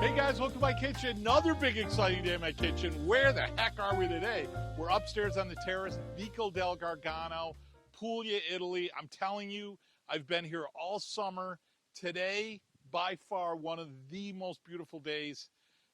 Hey guys, welcome to my kitchen. Another big exciting day in my kitchen. Where the heck are we today? We're upstairs on the terrace, Vico del Gargano, Puglia, Italy. I'm telling you, I've been here all summer. Today, by far, one of the most beautiful days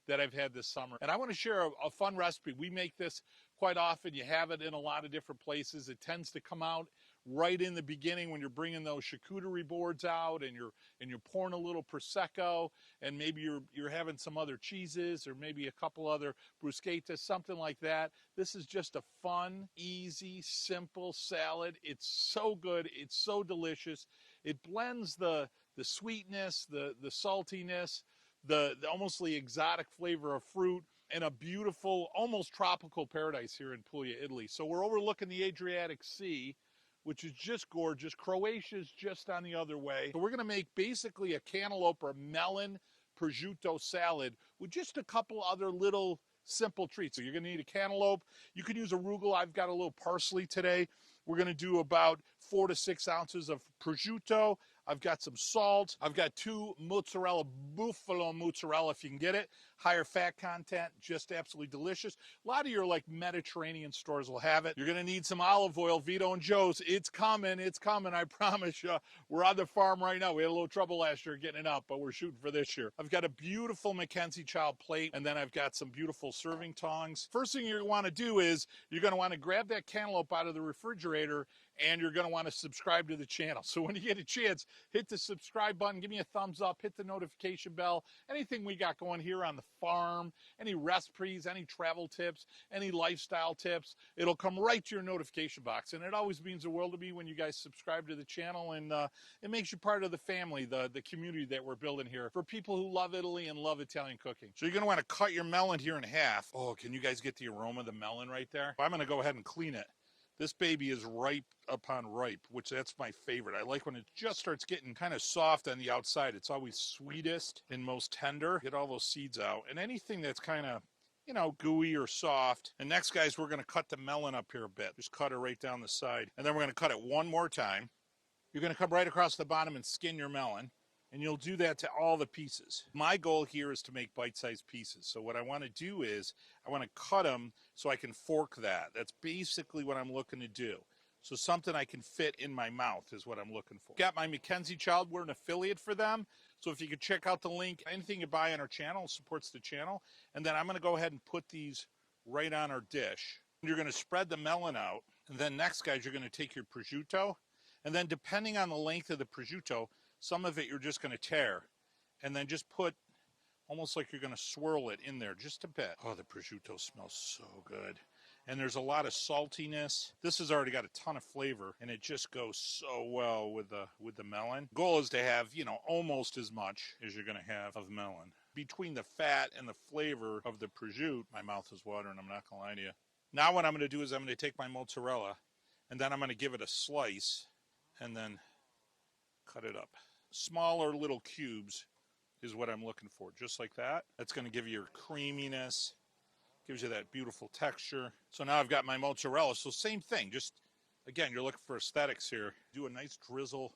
that I've had this summer. And I want to share a fun recipe. We make this quite often. You have it in a lot of different places. It tends to come out right in the beginning when you're bringing those charcuterie boards out and you're pouring a little prosecco, and maybe you're having some other cheeses or maybe a couple other bruschettas, something like that. This is just a fun, easy, simple salad. It's so good. It's so delicious. It blends the sweetness, the saltiness, the almost the exotic flavor of fruit, and a beautiful, almost tropical paradise here in Puglia, Italy. So we're overlooking the Adriatic Sea, which is just gorgeous. Croatia's just on the other way. So we're gonna make basically a cantaloupe or melon prosciutto salad with just a couple other little simple treats. So you're gonna need a cantaloupe. You can use arugula. I've got a little parsley today. We're gonna do about 4 to 6 ounces of prosciutto. I've got some salt. I've got 2 mozzarella, buffalo mozzarella if you can get it. Higher fat content, just absolutely delicious. A lot of your like Mediterranean stores will have it. You're gonna need some olive oil, Vito and Joe's. It's coming, I promise you. We're on the farm right now. We had a little trouble last year getting it up, but we're shooting for this year. I've got a beautiful Makenzie Childs plate, and then I've got some beautiful serving tongs. First thing you're gonna wanna do is you're gonna wanna grab that cantaloupe out of the refrigerator, and you're going to want to subscribe to the channel. So when you get a chance, hit the subscribe button, give me a thumbs up, hit the notification bell. Anything we got going here on the farm, any recipes, any travel tips, any lifestyle tips, it'll come right to your notification box. And it always means the world to me when you guys subscribe to the channel, and it makes you part of the family, the community that we're building here for people who love Italy and love Italian cooking. So you're going to want to cut your melon here in half. Oh, can you guys get the aroma of the melon right there? I'm going to go ahead and clean it. This baby is ripe upon ripe, which that's my favorite. I like when it just starts getting kind of soft on the outside. It's always sweetest and most tender. Get all those seeds out. And anything that's kind of, you know, gooey or soft. And next, guys, we're going to cut the melon up here a bit. Just cut it right down the side. And then we're going to cut it one more time. You're going to come right across the bottom and skin your melon. And you'll do that to all the pieces. My goal here is to make bite-sized pieces. So what I want to do is I want to cut them so I can fork that. That's basically what I'm looking to do. So something I can fit in my mouth is what I'm looking for. Got my Makenzie Childs. We're an affiliate for them. So if you could check out the link, anything you buy on our channel supports the channel. And then I'm going to go ahead and put these right on our dish. You're going to spread the melon out. And then next, guys, you're going to take your prosciutto. And then depending on the length of the prosciutto, some of it you're just going to tear, and then just put almost like you're going to swirl it in there just a bit. Oh, the prosciutto smells so good. And there's a lot of saltiness. This has already got a ton of flavor, and it just goes so well with the melon. Goal is to have, you know, almost as much as you're going to have of melon. Between the fat and the flavor of the prosciutto, my mouth is watering, I'm not going to lie to you. Now what I'm going to do is I'm going to take my mozzarella, and then I'm going to give it a slice, and then cut it up. Smaller little cubes is what I'm looking for, just like that. That's going to give you your creaminess, gives you that beautiful texture. So now I've got my mozzarella. So same thing, just again, you're looking for aesthetics here. Do a nice drizzle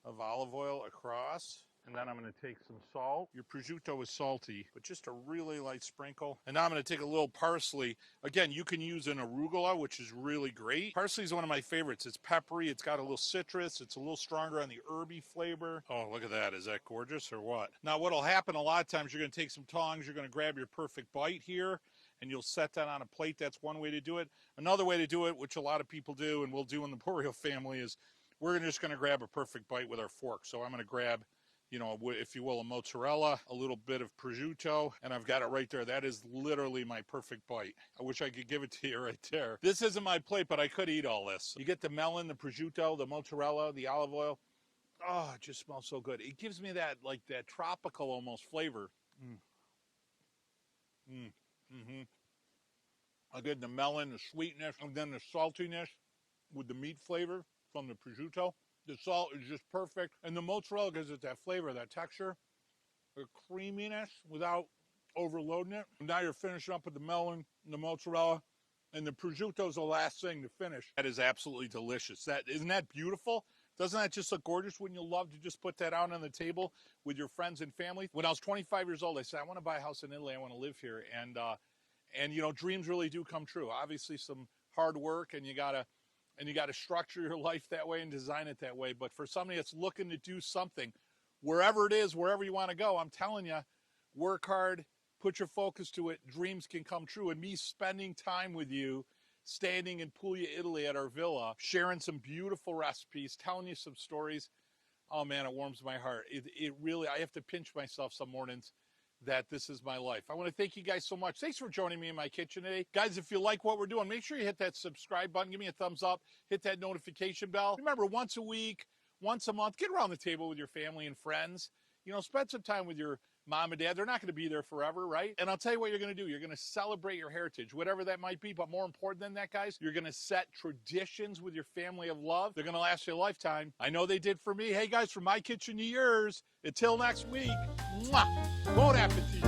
of olive oil across. And then I'm going to take some salt. Your prosciutto is salty, but just a really light sprinkle. And now I'm going to take a little parsley. Again, you can use an arugula, which is really great. Parsley is one of my favorites. It's peppery. It's got a little citrus. It's a little stronger on the herby flavor. Oh, look at that. Is that gorgeous or what? Now, what'll happen a lot of times, you're going to take some tongs. You're going to grab your perfect bite here, and you'll set that on a plate. That's one way to do it. Another way to do it, which a lot of people do, and we'll do in the Boreal family, is we're just going to grab a perfect bite with our fork. So I'm going to grab, you know, if you will, a mozzarella, a little bit of prosciutto, and I've got it right there. That is literally my perfect bite. I wish I could give it to you right there. This isn't my plate, but I could eat all this. You get the melon, the prosciutto, the mozzarella, the olive oil. Oh, it just smells so good. It gives me that, like, that tropical almost flavor. I get the melon, the sweetness, and then the saltiness with the meat flavor from the prosciutto. The salt is just perfect. And the mozzarella gives it that flavor, that texture, the creaminess without overloading it. Now you're finishing up with the melon, the mozzarella, and the prosciutto is the last thing to finish. That is absolutely delicious. Isn't that beautiful? Doesn't that just look gorgeous? Wouldn't you love to just put that out on the table with your friends and family? When I was 25 years old, I said, I want to buy a house in Italy. I want to live here. And you know, dreams really do come true. Obviously some hard work, and you gotta structure your life that way and design it that way. But for somebody that's looking to do something, wherever it is, wherever you want to go, I'm telling you, work hard, put your focus to it, dreams can come true. And me spending time with you, standing in Puglia, Italy at our villa, sharing some beautiful recipes, telling you some stories. Oh man, it warms my heart. It really, I have to pinch myself some mornings that this is my life. I want to thank you guys so much. Thanks for joining me in my kitchen today. Guys, if you like what we're doing, make sure you hit that subscribe button, give me a thumbs up, hit that notification bell. Remember, once a week, once a month, get around the table with your family and friends. You know, spend some time with your mom and dad. They're not going to be there forever, right? And I'll tell you what you're going to do. You're going to celebrate your heritage, whatever that might be. But more important than that, guys, you're going to set traditions with your family of love. They're going to last you a lifetime. I know they did for me. Hey, guys, from my kitchen to yours. Until next week, mwah, bon appetit.